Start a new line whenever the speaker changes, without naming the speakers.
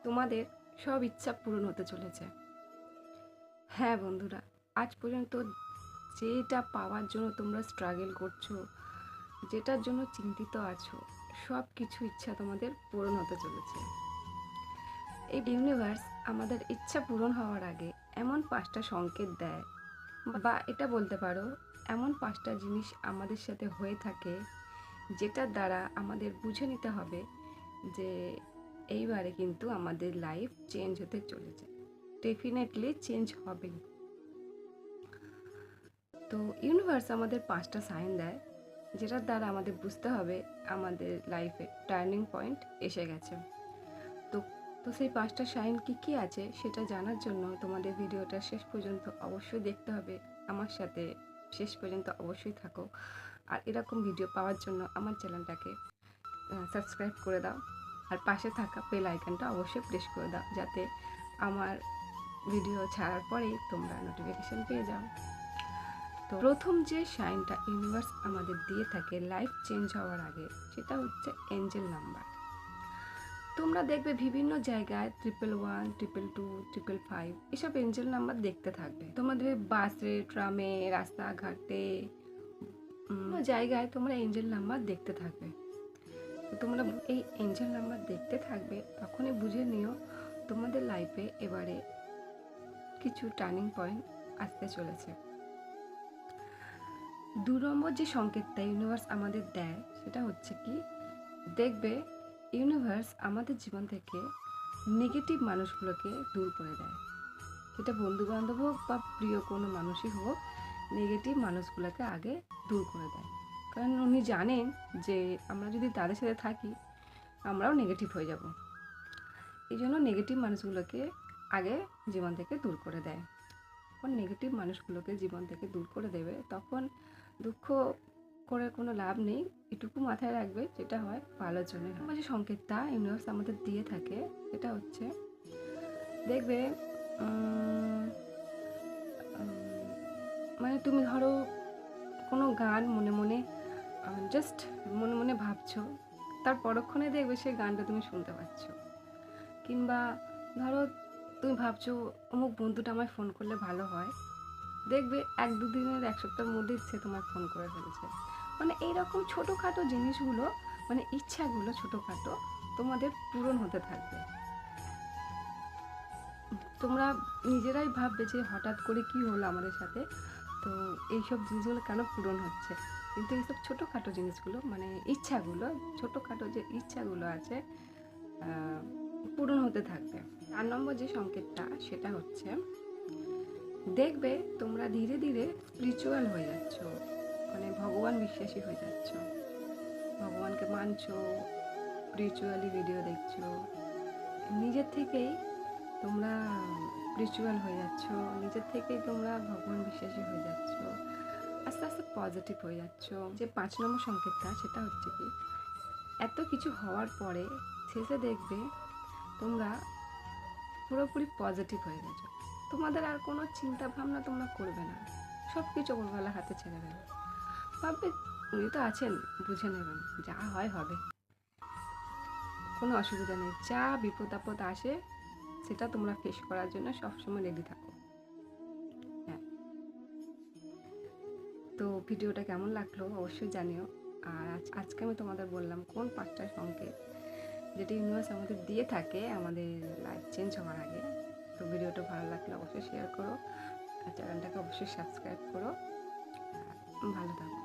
তোমাদের সব ইচ্ছা পূরণ হতে চলেছে। হ্যাঁ বন্ধুরা, আজ পর্যন্ত যেটা পাওয়ার জন্য তোমরা স্ট্রাগল করছো, যেটার জন্য চিন্তিত আছো, সব কিছু ইচ্ছা তোমাদের পূরণ হতে চলেছে। এই ইউনিভার্স আমাদের ইচ্ছা পূরণ হওয়ার আগে এমন 5টা সংকেত দেয়, বা এটা বলতে পারো এমন 5টা জিনিস আমাদের সাথে হয়ে থাকে, যেটার দ্বারা আমাদের বুঝে নিতে হবে যে এইবারে কিন্তু আমাদের লাইফ চেঞ্জ হতে চলেছে। ডেফিনেটলি চেঞ্জ হবেই। তো ইউনিভার্স আমাদের 5টা সাইন দেয়, যেটার দ্বারা আমাদের বুঝতে হবে আমাদের লাইফে টার্নিং পয়েন্ট এসে গেছে। তো তো সেই 5টা সাইন কী কী আছে সেটা জানার জন্য তোমাদের ভিডিওটা শেষ পর্যন্ত অবশ্যই দেখতে হবে। আমার সাথে শেষ পর্যন্ত অবশ্যই থাকো। আর এরকম ভিডিও পাওয়ার জন্য আমার চ্যানেলটাকে সাবস্ক্রাইব করে দাও, আর পাশে থাকা বেল আইকনটা অবশ্যই প্রেস করে দাও, যাতে আমার ভিডিও ছাড়ার পরেই তোমরা নোটিফিকেশান পেয়ে যাও। তো প্রথম যে সাইনটা ইউনিভার্স আমাদের দিয়ে থাকে লাইফ চেঞ্জ হওয়ার আগে, সেটা হচ্ছে এঞ্জেল নাম্বার। তোমরা দেখবে বিভিন্ন জায়গায় 111, 222, 555 এসব এঞ্জেল নাম্বার দেখতে থাকবে। তোমরা দেখবে বাসে, ট্রামে, রাস্তাঘাটে, জায়গায় তোমরা এঞ্জেল নাম্বার দেখতে থাকবে। তোমরা এই এঞ্জেল নাম্বার দেখতে থাকবে, তখনই বুঝে নিও তোমাদের লাইফে এবারে কিছু টার্নিং পয়েন্ট আসতে চলেছে। 2 নম্বর যে সংকেতটা ইউনিভার্স আমাদের দেয় সেটা হচ্ছে কি, দেখবে ইউনিভার্স আমাদের জীবন থেকে নেগেটিভ মানুষগুলোকে দূর করে দেয়। সেটা বন্ধুবান্ধব হোক বা প্রিয় কোনো মানুষই হোক, নেগেটিভ মানুষগুলোকে আগে দূর করে দেয়। কারণ উনি জানেন যে আমরা যদি তাদের সাথে থাকি আমরাও নেগেটিভ হয়ে যাব। এই জন্য নেগেটিভ মানুষগুলোকে আগে জীবন থেকে দূর করে দেয়। যখন নেগেটিভ মানুষগুলোকে জীবন থেকে দূর করে দেবে, তখন দুঃখ করে কোনো লাভ নেই। এটুকু মাথায় রাখবে, যেটা হয় ভালোর জন্য। আমার যে সংকেতটা ইউনিভার্স আমাদের দিয়ে থাকে সেটা হচ্ছে, দেখবে মানে তুমি ধরো কোনো গান মনে মনে জাস্ট মনে মনে ভাবছো, তার পরক্ষণে দেখবে সেই গানটা তুমি শুনতে পাচ্ছ। কিংবা ধরো তুমি ভাবছো অমুক বন্ধুটা আমায় ফোন করলে ভালো হয়, দেখবে 1-2 দিনের 1 সপ্তাহের মধ্যেই সে তোমার ফোন করে ফেলেছে। মানে এইরকম ছোটোখাটো জিনিসগুলো, মানে ইচ্ছাগুলো ছোটোখাটো তোমাদের পূরণ হতে থাকবে। তোমরা নিজেরাই ভাববে যে হঠাৎ করে কি হলো আমাদের সাথে, তো এইসব জিনিসগুলো কেন পূরণ হচ্ছে। কিন্তু এইসব ছোটোখাটো জিনিসগুলো, মানে ইচ্ছাগুলো, ছোটোখাটো যে ইচ্ছাগুলো আছে পূরণ হতে থাকবে। 4 নম্বর যে সংকেতটা সেটা হচ্ছে, দেখবে তোমরা ধীরে ধীরে স্পিরিচুয়াল হয়ে যাচ্ছ, মানে ভগবান বিশ্বাসী হয়ে যাচ্ছ, ভগবানকে মানছো, স্পিরিচুয়ালি ভিডিও দেখছো, নিজের থেকেই তোমরা স্পিরিচুয়াল হয়ে যাচ্ছ, নিজের থেকেই তোমরা ভগবান বিশ্বাসী হয়ে যাচ্ছ, আস্তে আস্তে পজিটিভ হয়ে যাচ্ছ। যে 5 নম্বর সংকেতটা সেটা হচ্ছে কি, এত কিছু হওয়ার পরে শেষে দেখবে তোমরা পুরোপুরি পজিটিভ হয়ে গেছো। তোমাদের আর কোনো চিন্তা ভাবনা তোমরা করবে না, সব কিছু ওপরওয়ালা হাতে ছেড়ে দেবে। ভাববে উনি তো আছেন, বুঝে নেবেন, যা হয় হবে, কোনো অসুবিধা নেই। যা বিপদ আপদ আসে সেটা তোমরা ফেস করার জন্য সবসময় রেডি থাকো। হ্যাঁ, তো ভিডিওটা কেমন লাগলো অবশ্যই জানিও। আর আজকে আমি তোমাদের বললাম কোন 5টা সংকেত যেটা ইউনিভার্স আমাদের দিয়ে থাকে আমাদের লাইফ চেঞ্জ হওয়ার আগে। তো ভিডিওটা ভালো লাগলে অবশ্যই শেয়ার করো, আর চ্যানেলটাকে অবশ্যই সাবস্ক্রাইব করো। ভালো থাকো।